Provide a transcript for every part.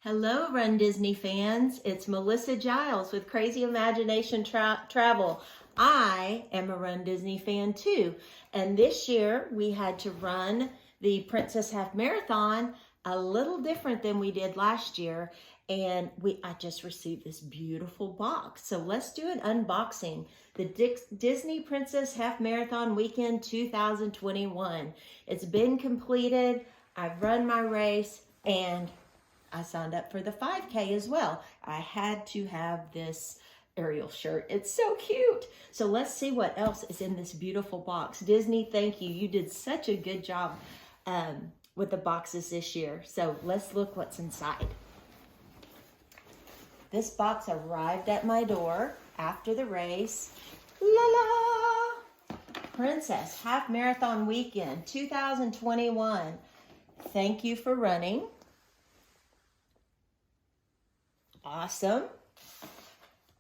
Hello, Run Disney fans. It's Melissa Giles with Crazy Imagination Travel. I am a Run Disney fan too. And this year we had to run the Princess Half Marathon a little different than we did last year. And I just received this beautiful box. So let's do an unboxing. The Disney Princess Half Marathon Weekend 2021. It's been completed. I've run my race and I signed up for the 5K as well. I had to have this Ariel shirt. It's so cute. So let's see what else is in this beautiful box. Disney, thank you. You did such a good job with the boxes this year. So let's look what's inside. This box arrived at my door after the race. La la! Princess Half Marathon Weekend 2021. Thank you for running. Awesome.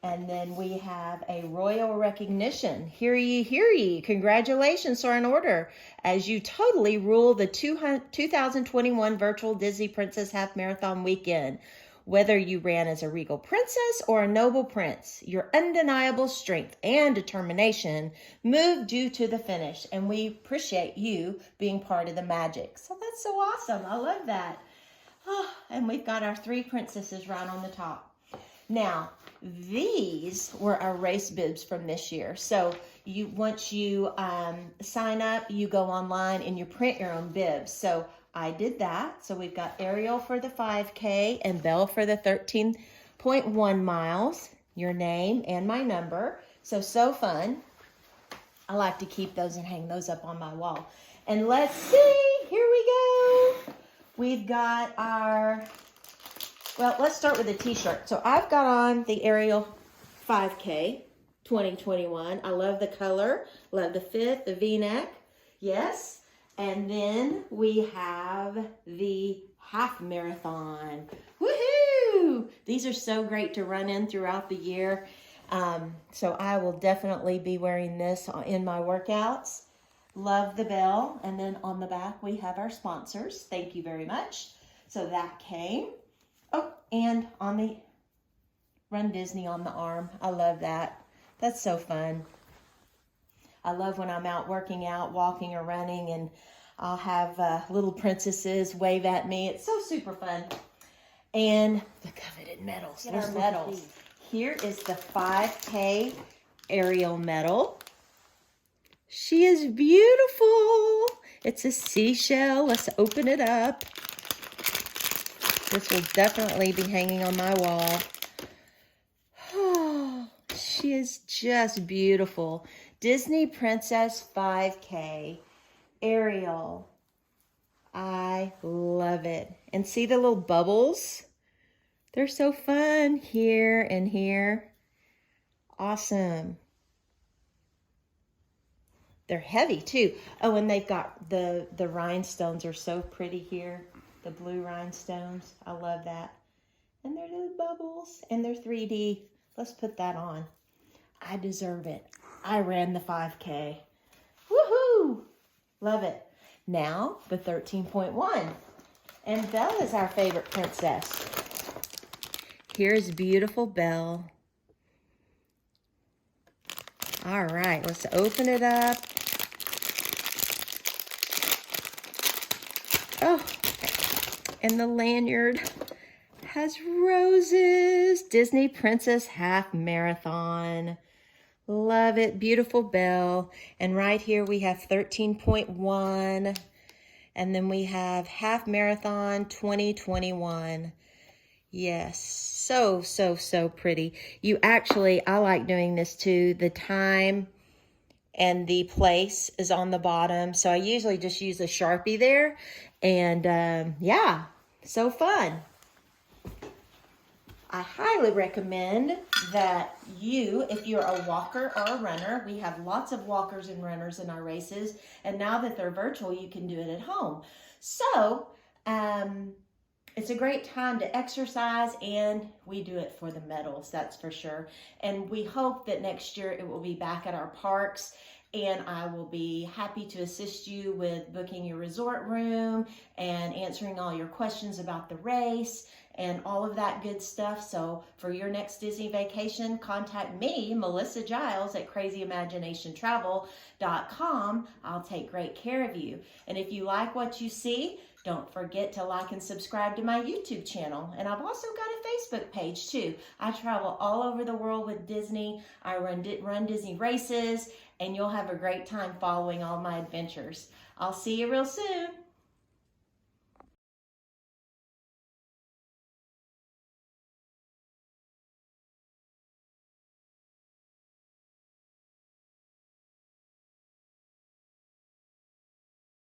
And then we have a royal recognition. Hear ye, hear ye. Congratulations are in order as you totally rule the 2021 virtual Disney Princess Half Marathon Weekend. Whether you ran as a regal princess or a noble prince, your undeniable strength and determination moved you to the finish. And we appreciate you being part of the magic. So that's so awesome. I love that. Oh, and we've got our 3 princesses right on the top. Now, these were our race bibs from this year. So once you sign up, you go online and you print your own bibs. So I did that. So we've got Ariel for the 5K and Belle for the 13.1 miles, your name and my number. So fun. I like to keep those and hang those up on my wall. And let's see, here we go. We've got let's start with the t-shirt. So I've got on the Ariel 5K 2021. I love the color, love the fit, the V-neck. Yes. And then we have the half marathon. Woohoo! These are so great to run in throughout the year. So I will definitely be wearing this in my workouts. Love the bell. And then on the back, we have our sponsors. Thank you very much. So that came. Oh, and on the Run Disney on the arm. I love that. That's so fun. I love when I'm out working out, walking or running, and I'll have little princesses wave at me. It's so super fun. And the coveted medals. Get our medals. Here is the 5K Ariel medal. She is beautiful. It's a seashell. Let's open it up. This will definitely be hanging on my wall. Oh, she is just beautiful. Disney Princess 5K Ariel. I love it. And see the little bubbles? They're so fun here and here. Awesome. They're heavy too. Oh, and they've got the rhinestones are so pretty here. The blue rhinestones. I love that. And they're little bubbles and they're 3D. Let's put that on. I deserve it. I ran the 5K. Woohoo! Love it. Now, the 13.1. And Belle is our favorite princess. Here's beautiful Belle. All right, let's open it up. Oh, and the lanyard has roses. Disney Princess Half Marathon. Love it. Beautiful Belle. And right here we have 13.1. And then we have Half Marathon 2021. Yes. So pretty. I like doing this too. The time and the place is on the bottom. So I usually just use a Sharpie there. And yeah, so fun. I highly recommend that if you're a walker or a runner, we have lots of walkers and runners in our races. And now that they're virtual, you can do it at home. So it's a great time to exercise, and we do it for the medals, that's for sure. And we hope that next year it will be back at our parks and I will be happy to assist you with booking your resort room and answering all your questions about the race and all of that good stuff. So for your next Disney vacation, contact me, Melissa Giles, at crazyimaginationtravel.com. I'll take great care of you. And if you like what you see, don't forget to like and subscribe to my YouTube channel. And I've also got a Facebook page too. I travel all over the world with Disney. I run Disney races, and you'll have a great time following all my adventures. I'll see you real soon.